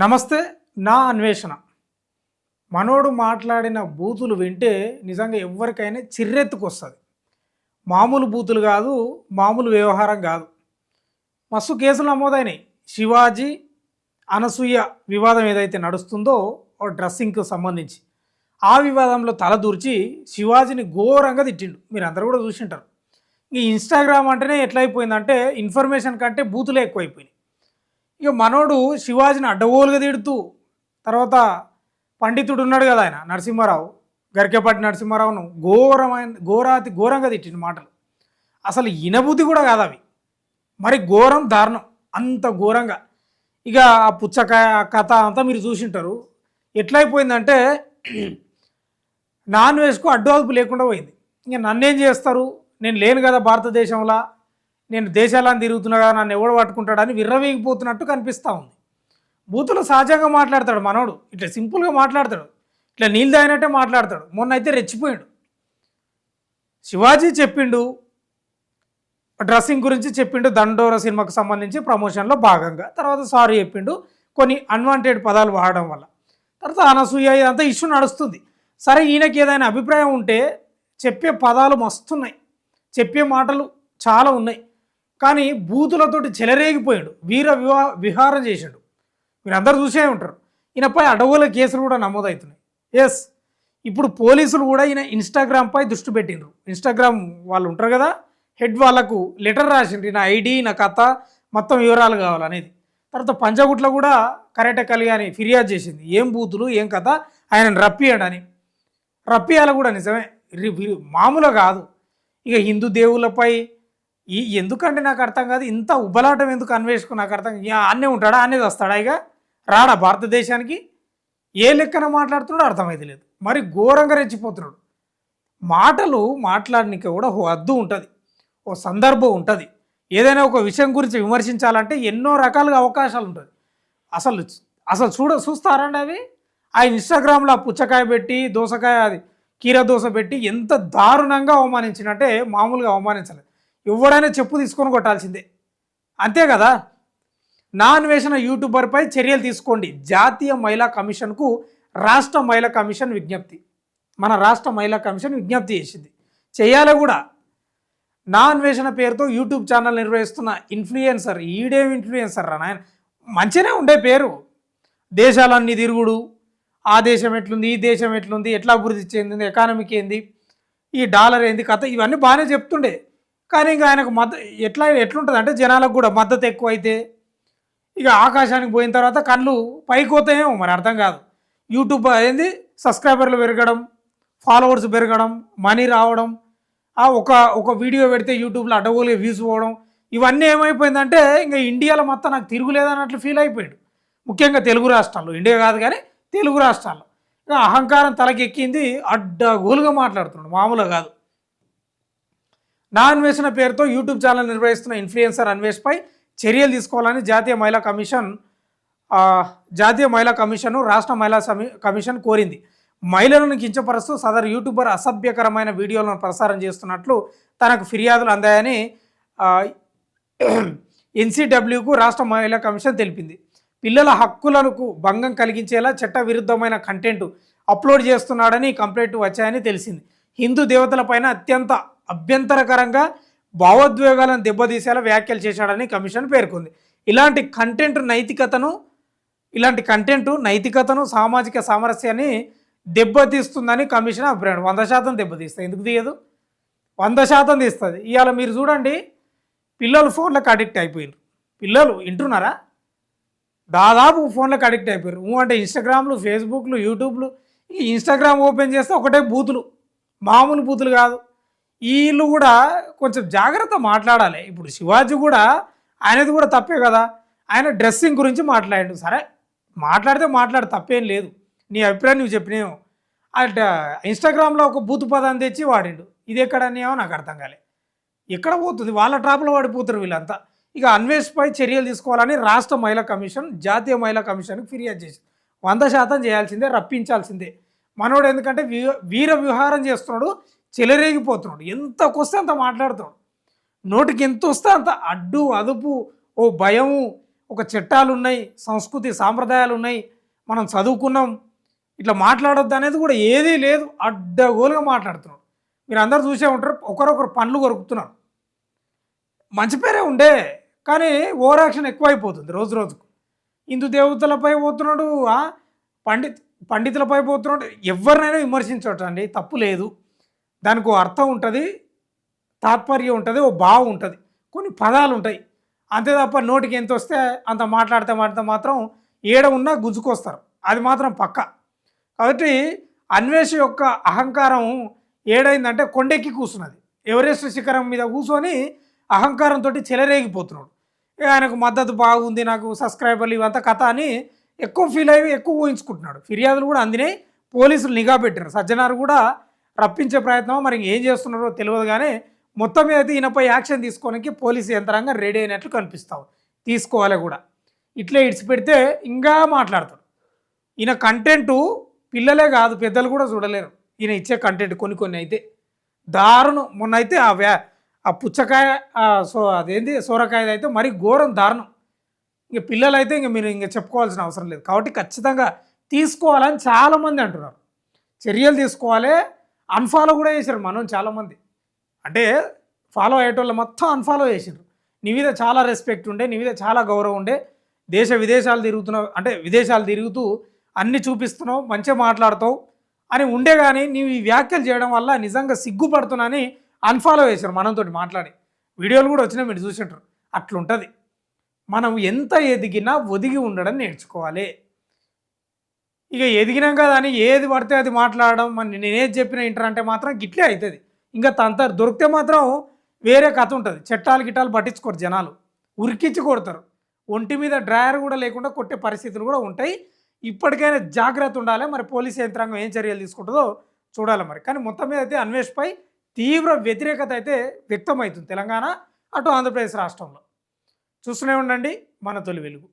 నమస్తే. నా అన్వేషణ. మనోడు మాట్లాడిన బూతులు వింటే నిజంగా ఎవ్వరికైనా చిర్రెత్తుకొస్తుంది. మామూలు బూతులు కాదు, మామూలు వ్యవహారం కాదు. మస్తు కేసులు నమోదైనాయి. శివాజీ అనసూయ వివాదం ఏదైతే నడుస్తుందో డ్రెస్సింగ్కి సంబంధించి ఆ వివాదంలో తలదూర్చి శివాజీని ఘోరంగా తిట్టిండు. మీరు అందరూ కూడా చూసింటారు. ఈ ఇన్స్టాగ్రామ్ అంటేనే ఎట్లయిపోయిందంటే ఇన్ఫర్మేషన్ కంటే బూతులే ఎక్కువైపోయినాయి. ఇక మనోడు శివాజీని అడ్డగోలుగా తిడుతూ తర్వాత పండితుడు ఉన్నాడు కదా ఆయన నరసింహారావు, గరికెపాటి నరసింహారావును ఘోరంగా తిట్టిన మాటలు అసలు ఇనబుద్ధి కూడా కాదు అవి. మరి ఘోరం దారుణం, అంత ఘోరంగా. ఇక ఆ పుచ్చకాయ కథ అంతా మీరు చూసింటారు. ఎట్లయిపోయిందంటే నాన్ వెజ్కు అడ్డు అదుపు లేకుండా పోయింది. ఇంక నన్నేం చేస్తారు, నేను లేను కదా భారతదేశంలో, నేను దేశాలను తిరుగుతున్నా కదా, నన్ను ఎవడు పట్టుకుంటాడని విర్రవీగిపోతున్నట్టు కనిపిస్తూ ఉంది. బూతులు సహజంగా మాట్లాడతాడు మనోడు, ఇట్లా సింపుల్గా మాట్లాడతాడు, ఇట్లా నీళ్ళు తాగినట్టే మాట్లాడతాడు. మొన్న అయితే రెచ్చిపోయాడు. శివాజీ చెప్పిండు, డ్రెస్సింగ్ గురించి చెప్పిండు, దండోర సినిమాకు సంబంధించి ప్రమోషన్లో భాగంగా. తర్వాత సారీ చెప్పిండు కొన్ని అన్వాంటెడ్ పదాలు వాడడం వల్ల. తర్వాత అనసూయ ఇదంతా ఇష్యూ నడుస్తుంది. సరే, ఈయనకి ఏదైనా అభిప్రాయం ఉంటే చెప్పే పదాలు మస్తున్నాయి, చెప్పే మాటలు చాలా ఉన్నాయి, కానీ బూతులతోటి చెలరేగిపోయాడు, విహారం చేశాడు. మీరు అందరు చూసే ఉంటారు. ఈయనపై అడవుల కేసులు కూడా నమోదవుతున్నాయి. ఎస్, ఇప్పుడు పోలీసులు కూడా ఈయన ఇన్స్టాగ్రామ్పై దృష్టి పెట్టిండ్రు. ఇన్స్టాగ్రామ్ వాళ్ళు ఉంటారు కదా, హెడ్ వాళ్ళకు లెటర్ రాసిండ్రు, నా ఐడి, నా కథ మొత్తం వివరాలు కావాలనేది. తర్వాత పంచగుట్లో కూడా కరెక్టే కలిగాని ఫిర్యాదు చేసింది, ఏం బూతులు ఏం కథ, ఆయనను రప్పియండి అని. రప్పియాల కూడా నిజమే, మామూలు కాదు. ఇక హిందూ దేవుళ్ళపై ఎందుకంటే నాకు అర్థం కాదు, ఇంత ఉబలాటం ఎందుకు అన్వేషించుకో నాకు అర్థం. అన్నే ఉంటాడా, అన్నే వస్తాడా, ఇక రాడా భారతదేశానికి? ఏ లెక్కన మాట్లాడుతున్నాడో అర్థమైతే లేదు. మరి ఘోరంగా రెచ్చిపోతున్నాడు. మాటలు మాట్లాడడానికి కూడా ఓ హద్దు ఉంటుంది, ఓ సందర్భం ఉంటుంది. ఏదైనా ఒక విషయం గురించి విమర్శించాలంటే ఎన్నో రకాలుగా అవకాశాలు ఉంటుంది. అసలు అసలు చూస్తారండి అవి. ఆ ఇన్స్టాగ్రామ్లో పుచ్చకాయ పెట్టి దోసకాయ, అది కీర దోశ పెట్టి ఎంత దారుణంగా అవమానించినట్టే మామూలుగా అవమానించలేదు. ఎవడైనా చెప్పు తీసుకొని కొట్టాల్సిందే, అంతే కదా. నా అన్వేషణ యూట్యూబర్పై చర్యలు తీసుకోండి, జాతీయ మహిళా కమిషన్కు రాష్ట్ర మహిళా కమిషన్ విజ్ఞప్తి. మన రాష్ట్ర మహిళా కమిషన్ విజ్ఞప్తి చేసింది, చేయాలి కూడా. నా అన్వేషణ పేరుతో యూట్యూబ్ ఛానల్ నిర్వహిస్తున్న ఇన్ఫ్లుయెన్సర్, ఈడేం ఇన్ఫ్లుయెన్సర్ రా నాయన, మంచిగానే ఉండే పేరు, దేశాలన్నీ తిరుగుడు, ఆ దేశం ఎట్లుంది, ఈ దేశం ఎట్లుంది, ఎట్లా అభివృద్ధి చెందింది, ఎకానమీకి ఏంది, ఈ డాలర్ ఏంది కథ, ఇవన్నీ బాగానే చెప్తుండే. కానీ ఇంకా ఆయనకు ఎట్లుంటుంది అంటే జనాలకు కూడా మద్దతు ఎక్కువైతే ఇక ఆకాశానికి పోయిన తర్వాత కళ్ళు పైకోతాయేమో, మరి అర్థం కాదు. యూట్యూబ్ ఏంది, సబ్స్క్రైబర్లు పెరగడం, ఫాలోవర్స్ పెరగడం, మనీ రావడం, ఒక వీడియో పెడితే యూట్యూబ్లో అడ్డగోలుగా వ్యూస్ పోవడం, ఇవన్నీ ఏమైపోయిందంటే ఇంకా ఇండియాలో మొత్తం నాకు తిరుగులేదన్నట్లు ఫీల్ అయిపోయాడు. ముఖ్యంగా తెలుగు రాష్ట్రాల్లో, ఇండియా కాదు కానీ తెలుగు రాష్ట్రాల్లో ఇంకా అహంకారం తలకెక్కింది, అడ్డగోలుగా మాట్లాడుతున్నాడు, మామూలుగా కాదు. నా అన్వేషణ పేరుతో యూట్యూబ్ ఛానల్ నిర్వహిస్తున్న ఇన్ఫ్లుయెన్సర్ అన్వేష్పై చర్యలు తీసుకోవాలని జాతీయ మహిళా కమిషన్ రాష్ట్ర మహిళా కమిషన్ కోరింది. మహిళలను కించపరుస్తూ సదరు యూట్యూబర్ అసభ్యకరమైన వీడియోలను ప్రసారం చేస్తున్నట్లు తనకు ఫిర్యాదులు అందాయని ఎన్సీడబ్ల్యూకు రాష్ట్ర మహిళా కమిషన్ తెలిపింది. పిల్లల హక్కులకు భంగం కలిగించేలా చట్టవిరుద్ధమైన కంటెంట్ అప్లోడ్ చేస్తున్నాడని కంప్లైంట్ వచ్చాయని తెలిసింది. హిందూ దేవతలపైన అత్యంత అభ్యంతరకరంగా భావోద్వేగాలను దెబ్బతీసేలా వ్యాఖ్యలు చేశాడని కమిషన్ పేర్కొంది. ఇలాంటి కంటెంట్ నైతికతను సామాజిక సామరస్యాన్ని దెబ్బతీస్తుందని కమిషన్ అభిప్రాయం. 100% దెబ్బతీస్తుంది, ఎందుకు తీయదు, 100% తీస్తుంది. ఇవాళ మీరు చూడండి, పిల్లలు ఫోన్లకు అడిక్ట్ అయిపోయారు. పిల్లలు వింటున్నారా, దాదాపు ఫోన్లకు అడిక్ట్ అయిపోయారు. అంటే ఇన్స్టాగ్రామ్లు, ఫేస్బుక్లు, యూట్యూబ్లు. ఈ ఇన్స్టాగ్రామ్ ఓపెన్ చేస్తే ఒకటే బూతులు, మామూలు బూతులు కాదు. వీళ్ళు కూడా కొంచెం జాగ్రత్త మాట్లాడాలి. ఇప్పుడు శివాజీ కూడా ఆయనది కూడా తప్పే కదా, ఆయన డ్రెస్సింగ్ గురించి మాట్లాడాడు. సరే, మాట్లాడితే తప్పేం లేదు, నీ అభిప్రాయం నువ్వు చెప్పినేమో. అంటే ఇన్స్టాగ్రామ్లో ఒక బూతు పదాన్ని తెచ్చి వాడిండు, ఇది ఎక్కడనేమో నాకు అర్థం కాలే. ఎక్కడ పోతుంది, వాళ్ళ ట్రాప్లో పడిపోతారు వీళ్ళంతా. ఇక అన్వేష్పై చర్యలు తీసుకోవాలని రాష్ట్ర మహిళా కమిషన్ జాతీయ మహిళా కమిషన్కి ఫిర్యాదు చేసింది. 100% చేయాల్సిందే, రప్పించాల్సిందే. మనోడు ఎందుకంటే విహారం చేస్తున్నాడు, చెలరేగిపోతున్నాడు, ఎంతకొస్తే అంత మాట్లాడుతున్నాడు, నోటికి ఎంత వస్తే అంత అడ్డు అదుపు, ఓ భయము, ఓ ఒక చట్టాలు ఉన్నాయి, సంస్కృతి సాంప్రదాయాలు ఉన్నాయి, మనం చదువుకున్నాం, ఇట్లా మాట్లాడొద్దు అనేది కూడా ఏదీ లేదు. అడ్డగోలుగా మాట్లాడుతున్నాడు. మీరు అందరు చూసే ఉంటారు, ఒకరొకరు పండ్లు కొరుకుతున్నారు. మంచి పేరే ఉండే, కానీ ఓవర్ యాక్షన్ ఎక్కువైపోతుంది రోజు రోజుకు. హిందూ దేవతలపై పోతున్నాడు, పండితులపై పోతున్నాడు. ఎవరినైనా విమర్శించవచ్చు అండి, తప్పు లేదు. దానికి ఓ అర్థం ఉంటుంది, తాత్పర్యం ఉంటుంది, ఓ భావం ఉంటుంది, కొన్ని పదాలు ఉంటాయి. అంతే తప్ప నోటికి ఎంత వస్తే అంత మాట్లాడితే మాత్రం ఏడ ఉన్నా గుంజుకొస్తారు, అది మాత్రం పక్క. కాబట్టి అన్వేష్ యొక్క అహంకారం ఏడైందంటే కొండెక్కి కూర్చున్నది. ఎవరెస్ట్ శిఖరం మీద కూర్చొని అహంకారంతో చెలరేగిపోతున్నాడు. ఆయనకు మద్దతు బాగుంది, నాకు సబ్స్క్రైబర్లు ఇవంతా కథ అని ఎక్కువ ఫీల్ అయ్యి ఎక్కువ ఊహించుకుంటున్నాడు. ఫిర్యాదులు కూడా అందినాయి, పోలీసులు నిఘా పెట్టారు. సజ్జనారు కూడా రప్పించే ప్రయత్నం మరి ఏం చేస్తున్నారో తెలియదు, కానీ మొత్తం మీద అయితే ఈయనపై యాక్షన్ తీసుకోవడానికి పోలీసు యంత్రాంగం రెడీ అయినట్లు కనిపిస్తావు. తీసుకోవాలి కూడా. ఇట్లే ఇడిచిపెడితే ఇంకా మాట్లాడతాడు. ఈయన కంటెంటు పిల్లలే కాదు, పెద్దలు కూడా చూడలేరు. ఈయన ఇచ్చే కంటెంట్ కొన్ని అయితే దారుణం. మొన్న అయితే ఆ పుచ్చకాయ అదేంటి సోరకాయ అయితే మరీ ఘోరం, దారుణం. ఇంక పిల్లలైతే మీరు చెప్పుకోవాల్సిన అవసరం లేదు. కాబట్టి ఖచ్చితంగా తీసుకోవాలని చాలామంది అంటున్నారు. చర్యలు తీసుకోవాలి. అన్ఫాలో కూడా చేశారు మనం చాలామంది. అంటే ఫాలో అయ్యేటోళ్ళు మొత్తం అన్ఫాలో చేసారు. నీ మీద చాలా రెస్పెక్ట్ ఉండే, నీ మీద చాలా గౌరవం ఉండే, విదేశాలు తిరుగుతున్నావు, అంటే విదేశాలు తిరుగుతూ అన్నీ చూపిస్తున్నావు, మంచిగా మాట్లాడుతావు అని ఉండే, కానీ నీవు ఈ వ్యాఖ్యలు చేయడం వల్ల నిజంగా సిగ్గుపడుతున్నాని అన్ఫాలో చేశారు మనతో మాట్లాడి. వీడియోలు కూడా వచ్చినా మీరు చూసింటారు. అట్లుంటుంది. మనం ఎంత ఎదిగినా ఒదిగి ఉండడం నేర్చుకోవాలి. ఇక ఎదిగినాం కదా అని ఏది పడితే అది మాట్లాడడం, మరి నేనేది చెప్పినా ఇంటర్ అంటే మాత్రం గిట్లే అవుతుంది. ఇంకా తంతారు. దొరికితే మాత్రం వేరే కథ ఉంటుంది. గిట్టాలు పట్టించుకోరు జనాలు, ఉరికించి కొడతారు. ఒంటి మీద డ్రాయర్ కూడా లేకుండా కొట్టే పరిస్థితులు కూడా ఉంటాయి. ఇప్పటికైనా జాగ్రత్త ఉండాలి. మరి పోలీసు యంత్రాంగం ఏం చర్యలు తీసుకుంటుందో చూడాలి మరి. కానీ మొత్తం మీద అయితే అన్వేష్పై తీవ్ర వ్యతిరేకత అయితే వ్యక్తమవుతుంది తెలంగాణ, అటు ఆంధ్రప్రదేశ్ రాష్ట్రంలో. చూస్తూనే ఉండండి మన తొలి వెలుగు.